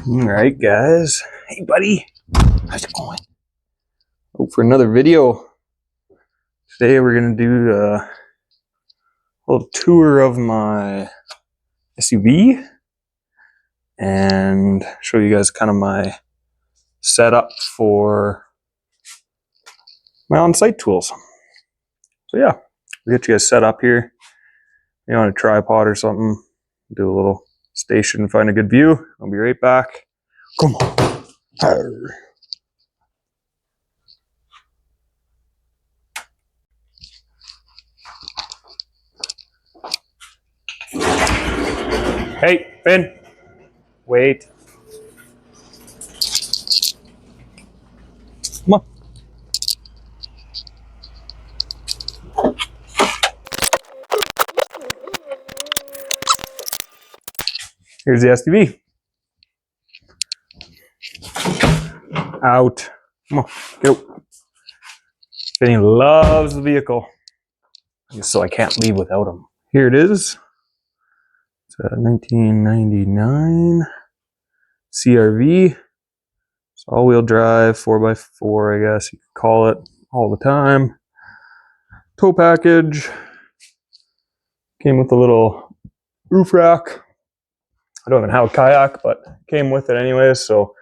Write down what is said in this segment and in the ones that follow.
Alright guys, hey buddy, how's it going? Hope for another video. Today we're going to do a little tour of my SUV and show you guys kind of my setup for my on-site tools. So yeah, we'll get you guys set up here. Maybe on a tripod or something, do a little station, find a good view. I'll be right back. Come on. Arr. Hey, Finn. Wait. Come on. Here's the SUV. Out. Come on, go. Finny loves the vehicle, so I can't leave without him. Here it is. It's a 1999 CRV. It's all-wheel drive, 4x4, I guess you could call it, all the time. Tow package. Came with a little roof rack. I don't even have a kayak, but came with it anyways, so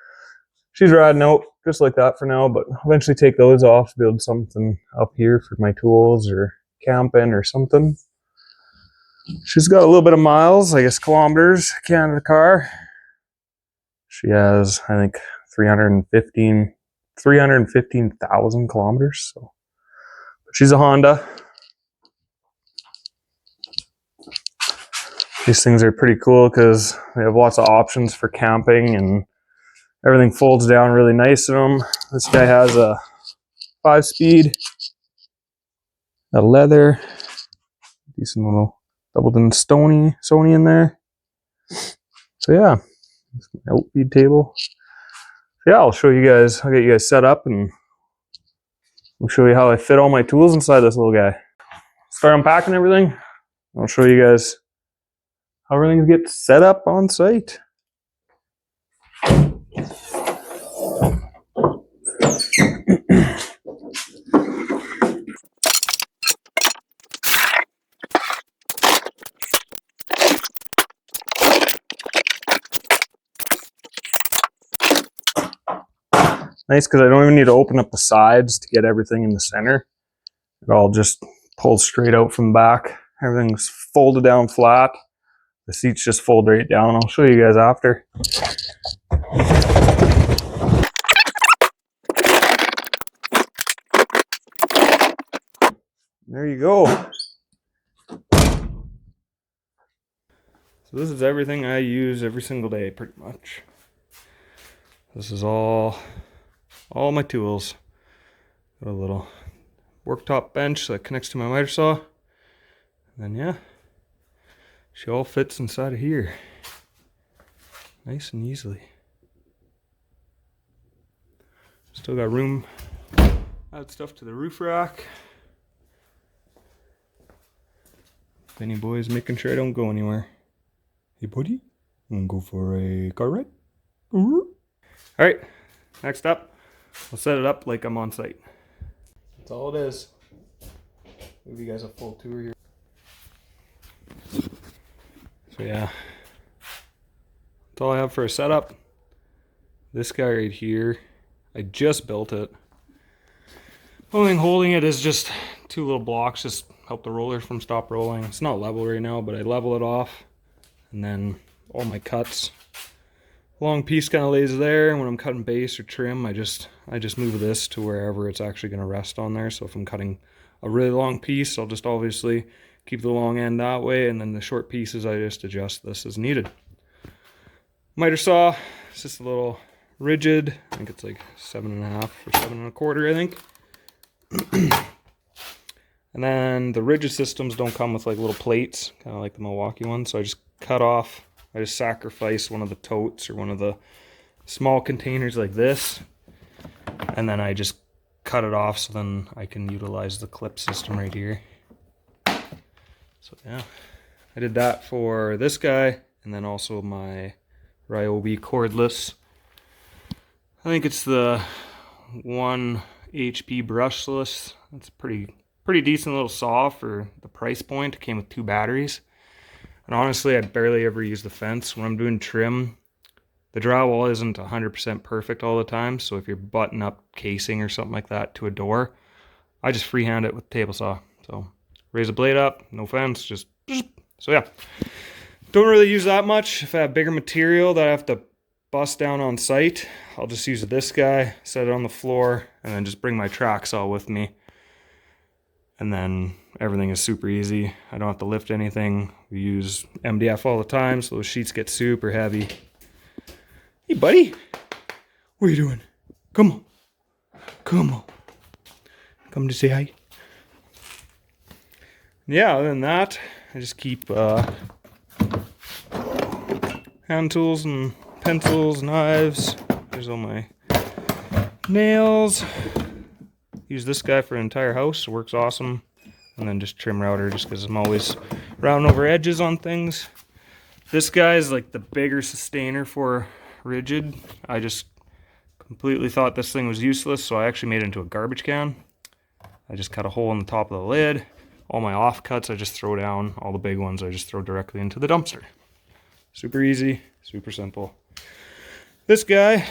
she's riding out just like that for now, but eventually take those off, build something up here for my tools or camping or something. She's got a little bit of miles, I guess kilometers, Canada car. She has, I think, 315,000 kilometers. So, but she's a Honda. These things are pretty cool because they have lots of options for camping and everything folds down really nice in them. This guy has a 5-speed, a leather, decent little doubled-in Sony in there. So yeah, outfeed table. So yeah, I'll show you guys. I'll get you guys set up and I'll show you how I fit all my tools inside this little guy. Start unpacking everything. I'll show you guys how everything gets set up on site. Nice because I don't even need to open up the sides to get everything in the center. It all just pulls straight out from the back. Everything's folded down flat. The seats just fold right down. I'll show you guys after. There you go. So this is everything I use every single day, pretty much. This is all my tools. Got a little worktop bench that connects to my miter saw. And then yeah, she all fits inside of here. Nice and easily. Still got room. Add stuff to the roof rack. Benny boy's making sure I don't go anywhere. Hey buddy, wanna go for a car ride? Alright, next up, I'll set it up like I'm on site. That's all it is. Give you guys a full tour here. So yeah, that's all I have for a setup. This guy right here, I just built it. Only thing holding it is just 2 little blocks, just help the roller from stop rolling. It's not level right now, but I level it off. And then all my cuts. Long piece kind of lays there, and when I'm cutting base or trim, I just move this to wherever it's actually going to rest on there. So if I'm cutting a really long piece, I'll just obviously keep the long end that way, and then the short pieces I just adjust this as needed. Miter saw, it's just a little Ridgid. I think it's like 7.5 or 7.25, I think. And then the Ridgid systems don't come with like little plates, kind of like the Milwaukee one. So I just cut off, I just sacrifice one of the totes or one of the small containers like this. And then I just cut it off so then I can utilize the clip system right here. So yeah, I did that for this guy and then also my Ryobi cordless. I think it's the 1 HP brushless. It's a pretty decent little saw for the price point. It came with 2 batteries. And honestly, I barely ever use the fence. When I'm doing trim, the drywall isn't 100% perfect all the time, so if you're butting up casing or something like that to a door, I just freehand it with a table saw. So raise the blade up, no fence, just so yeah. Don't really use that much. If I have bigger material that I have to bust down on site, I'll just use this guy, set it on the floor, and then just bring my track saw with me. And then everything is super easy. I don't have to lift anything. We use MDF all the time, so those sheets get super heavy. Hey, buddy. What are you doing? Come on. Come on. Come to say hi. Yeah, other than that, I just keep hand tools and pencils, knives. There's all my nails. Use this guy for an entire house, works awesome. And then just trim router, just because I'm always rounding over edges on things. This guy is like the bigger sustainer for Ridgid. I just completely thought this thing was useless, so I actually made it into a garbage can. I just cut a hole in the top of the lid. All my offcuts I just throw down. All the big ones I just throw directly into the dumpster. Super easy, super simple. This guy,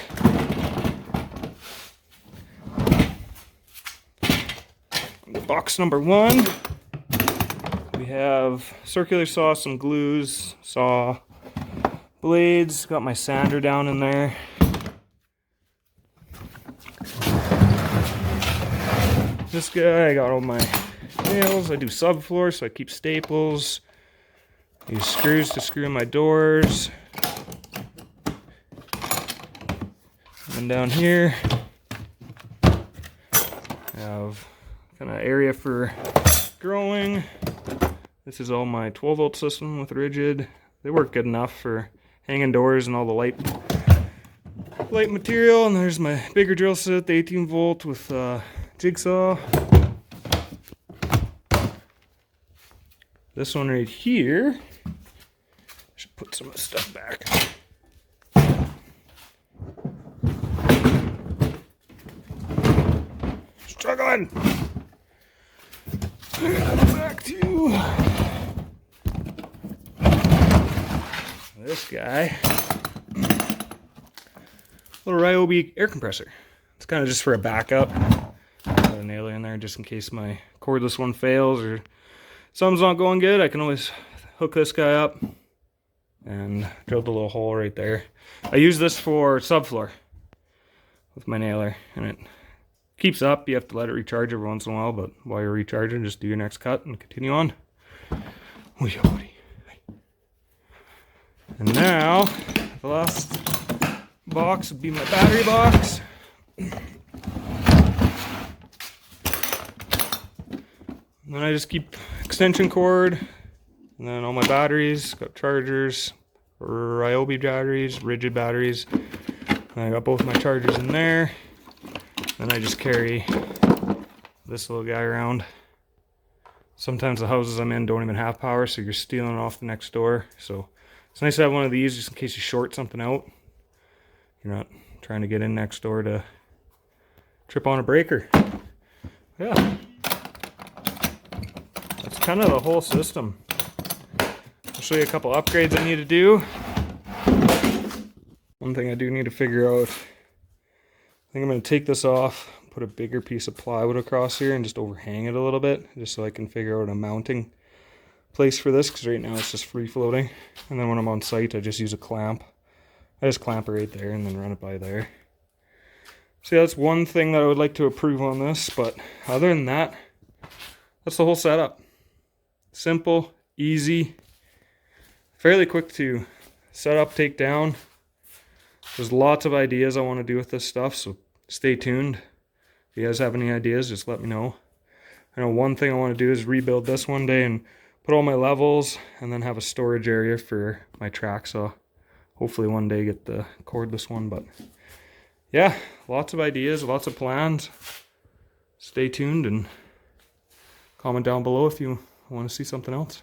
box number 1, we have circular saw, some glues, saw, blades, got my sander down in there. This guy, I got all my nails. I do subfloor, so I keep staples. I use screws to screw in my doors. And down here, I have kind of area for growing. This is all my 12-volt system with Ridgid. They work good enough for hanging doors and all the light material. And there's my bigger drill set, the 18-volt with jigsaw. This one right here, should put some of the stuff back. Struggling. Back to this guy. Little Ryobi air compressor. It's kind of just for a backup. Got a nailer in there just in case my cordless one fails or something's not going good. I can always hook this guy up and drill the little hole right there. I use this for subfloor with my nailer, and it keeps up. You have to let it recharge every once in a while, but while you're recharging, just do your next cut and continue on. And now, the last box would be my battery box. And then I just keep extension cord, and then all my batteries, got chargers, Ryobi batteries, Ridgid batteries. And I got both my chargers in there. Then I just carry this little guy around. Sometimes the houses I'm in don't even have power, so you're stealing off the next door. So it's nice to have one of these just in case you short something out. You're not trying to get in next door to trip on a breaker. Yeah. That's kind of the whole system. I'll show you a couple upgrades I need to do. One thing I do need to figure out, I think I'm going to take this off, put a bigger piece of plywood across here and just overhang it a little bit, just so I can figure out a mounting place for this, because right now it's just free floating. And then when I'm on site, I just use a clamp. I just clamp it right there and then run it by there. So yeah, that's one thing that I would like to improve on this, but other than that, that's the whole setup. Simple, easy, fairly quick to set up, take down. There's lots of ideas I want to do with this stuff, so stay tuned. If you guys have any ideas, just let me know. I know one thing I want to do is rebuild this one day and put all my levels and then have a storage area for my track saw. Hopefully one day get the cordless one, but yeah, lots of ideas, lots of plans. Stay tuned and comment down below if you want to see something else.